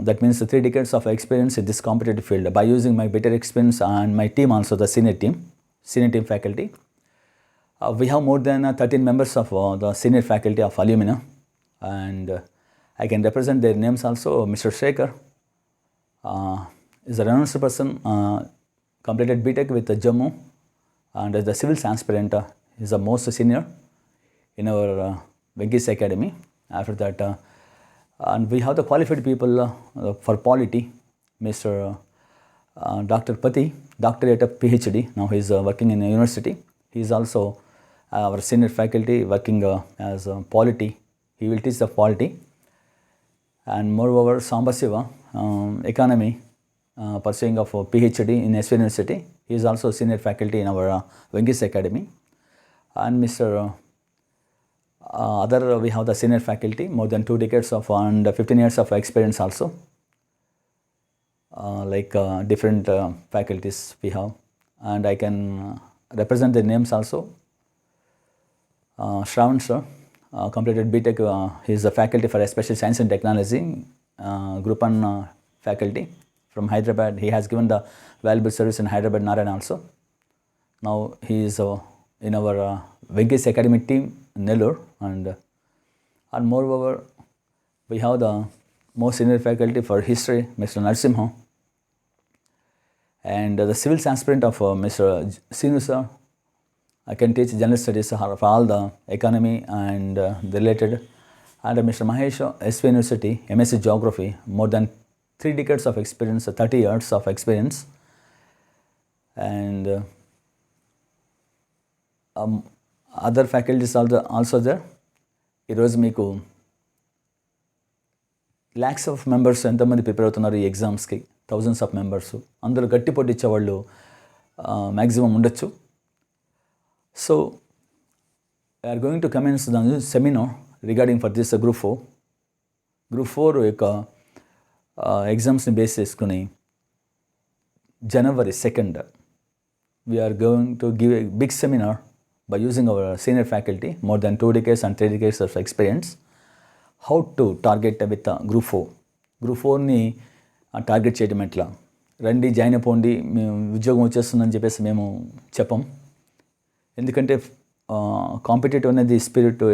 [SPEAKER 1] that means 3 decades of experience in this competitive field. By using my better experience and my team also, the senior team faculty, we have more than 13 members of the senior faculty of alumina, and I can represent their names also. Mr. Shekhar is a renowned person, completed BTech with Jammu, and as the civils aspirant is the most senior in our Venkis Academy. After that, and we have the qualified people for polity, Mr. Dr. Pati, doctorate of PhD. Now he is working in a university. He is also our senior faculty working as polity. He will teach the polity. And moreover, Sambasiva, economy, pursuing of PhD in SV University. He is also senior faculty in our Venkis Academy. And Mr. Other, we have the senior faculty, more than 2 decades of and 15 years of experience also. Different faculties we have. And I can represent the names also. Shravan sir, completed BTech. He is a faculty for Special Science and Technology, Group 1 faculty from Hyderabad. He has given the valuable service in Hyderabad, Narayan also. Now he is in our Venkesh Academy team in Nellore, and moreover we have the most senior faculty for history, Mr. Narsimha, and the civils aspirant of Mr. Sinu sir. I can teach general studies for all the economy and the related. And Mr. Mahesh, SV University, MSc Geography, more than 3 decades of experience, 30 years of experience. And other faculties also there. ఈరోజు మీకు lakhs of members ఎంతమంది prepare అవుతున్నారు ఈ ఎగ్జామ్స్కి, thousands of members, అందులో గట్టి పోటీ ఇచ్చేవాళ్ళు మ్యాక్సిమం ఉండొచ్చు. So we're going to commence the seminar regarding for this group 4. Group 4 యొక్క ఎగ్జామ్స్ని బేస్ చేసుకుని January 2nd we are going to give a big seminar by using our senior faculty, more than 2 decades and 3 decades of experience, how to target with group 4. Group 4ని target చేయడం ఎట్లా, రండి join అయిపోండి మేము ఉద్యోగం వచ్చేస్తుందని చెప్పేసి మేము చెప్పం. ఎందుకంటే కాంపిటేటివ్ అనేది స్పిరిట్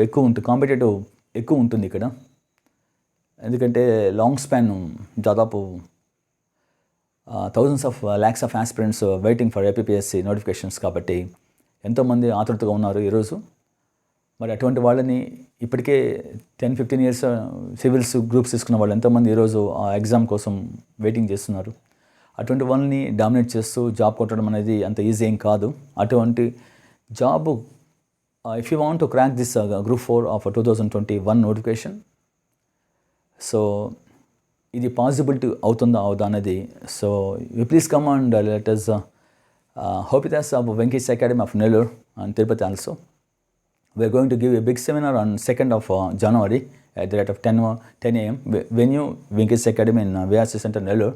[SPEAKER 1] కాంపిటేటివ్ ఎక్కువ ఉంటుంది ఇక్కడ. ఎందుకంటే లాంగ్ స్పాన్ దాదాపు thousands of lakhs of aspirants waiting for APPSC notifications. కాబట్టి ఎంతోమంది ఆతృతగా ఉన్నారు ఈరోజు. మరి అటువంటి వాళ్ళని ఇప్పటికే 10-15 years సివిల్స్ గ్రూప్స్ తీసుకున్న వాళ్ళు ఎంతోమంది ఈరోజు ఆ ఎగ్జామ్ కోసం వెయిటింగ్ చేస్తున్నారు. అటువంటి వాళ్ళని డామినేట్ చేస్తూ జాబ్ కొట్టడం అనేది అంత ఈజీ ఏం కాదు. అటువంటి job if you want to crack this group 4 of 2021 notification, so ఇది పాసిబిలిటీ అవుతుందా అవుదా అనేది. So you please come and let us hope with us of Venkesh Academy of Nellore and Tirupati also. We are going to give a big seminar on 2nd of January at the rate of 10 a.m. venue Venkesh Academy in VRC Center Nellore,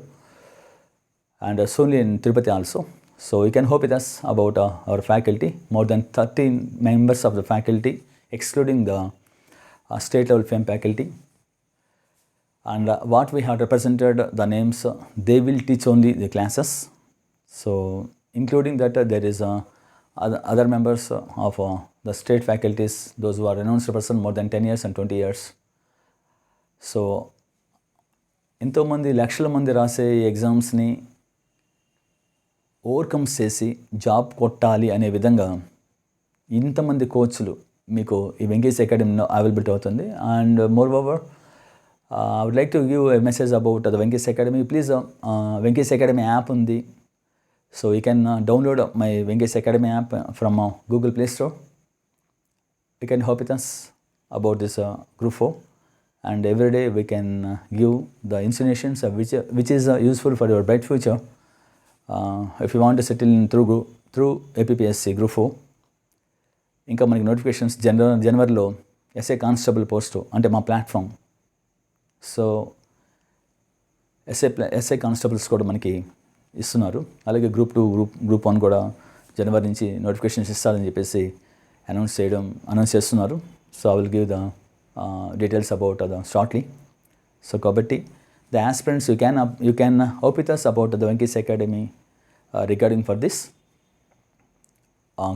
[SPEAKER 1] and soon in Tirupati also. So you can hope with us about our faculty, more than 13 members of the faculty excluding the state level fame faculty. And what we have represented the names, they will teach only the classes. So including that there is other members of the state faculties, those who are renounced person more than 10 years and 20 years. So ఎంతోమంది లక్షల మంది రాసే ఈ ఎగ్జామ్స్ని overcome చేసి job కొట్టాలి అనే విధంగా ఇంతమంది కోచ్లు మీకు ఈ వెంకటేష్ అకాడమీలో అవైలబిలిటీ అవుతుంది. And more over I would like to give a message about the Venkesh Academy. Please, Venkesh Academy app ఉంది. So you can download my Venkesh Academy app from Google Play Store. You can help with us about this group 4, and every day we can give the insinuations which is useful for your bright future. If you want to settle in through APPSC group 4. ఇంకా మనకి notifications జనవరిలో SI constable post అంటే మా platform. So SI constables కూడా మనకి ఇస్తున్నారు. అలాగే group 2 group 1 కూడా జనవరి నుంచి నోటిఫికేషన్స్ ఇస్తారని చెప్పేసి అనౌన్స్ చేస్తున్నారు. So I will give the details about shortly. So కాబట్టి the aspirants you can hope with us about the Venkatesh academy regarding for this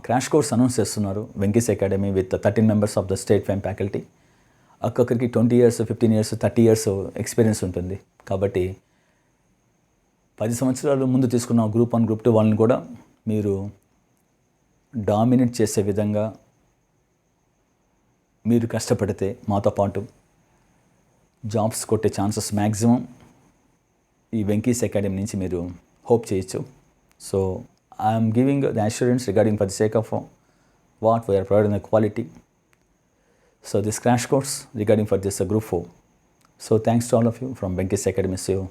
[SPEAKER 1] crash course announce చేస్తున్నారు. Venkatesh academy with 13 members of the state fame faculty. ఒక్కొక్కరికి 20 years, 15 years, 30 years experience ఉంటుంది. కాబట్టి 10 సంవత్సరాలు ముందు తీసుకున్న group 1, group 2 వాళ్ళని కూడా మీరు డామినేట్ చేసే విధంగా మీరు కష్టపడితే మాతో పాటు జాబ్స్ కొట్టే ఛాన్సెస్ మ్యాక్సిమం ఈ వెంకీస్ అకాడమీ నుంచి మీరు హోప్ చేయొచ్చు. So I'm giving the assurance regarding for the sake of what we're providing the quality. So this crash course regarding for this group 4. So thanks to all of you from Venkesh Academy. See you.